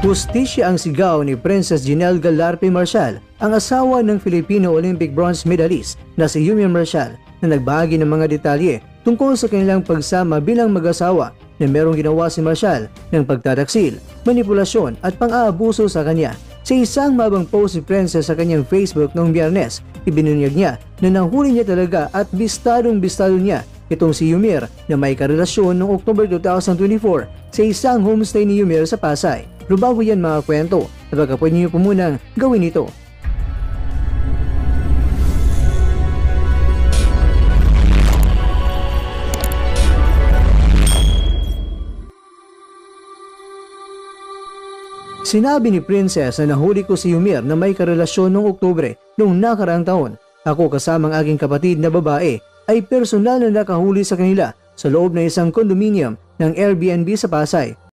Hustisya ang sigaw ni Princess Jinelle Gallarpe Marcial, ang asawa ng Filipino Olympic bronze medalist na si Yumir Marcial, na nagbahagi ng mga detalye tungkol sa kanilang pagsama bilang mag-asawa na merong ginawa si Marcial ng pagtataksil, manipulasyon at pang-aabuso sa kanya. Sa isang mabang post si Princess sa kanyang Facebook noong Biyernes, ibinunyag niya na nahuli niya talaga at bistadong-bistado niya itong si Yumir na may karelasyon noong October 2024 sa isang homestay ni Yumir sa Pasay. Pero bago yan mga kwento, at baka pwede niyo po munang gawin ito. Sinabi ni Princess na nahuli ko si Yumir na may karelasyon noong Oktubre noong nakaraang taon. Ako kasamang aking kapatid na babae ay personal na nakahuli sa kanila sa loob ng isang condominium ng Airbnb sa Pasay.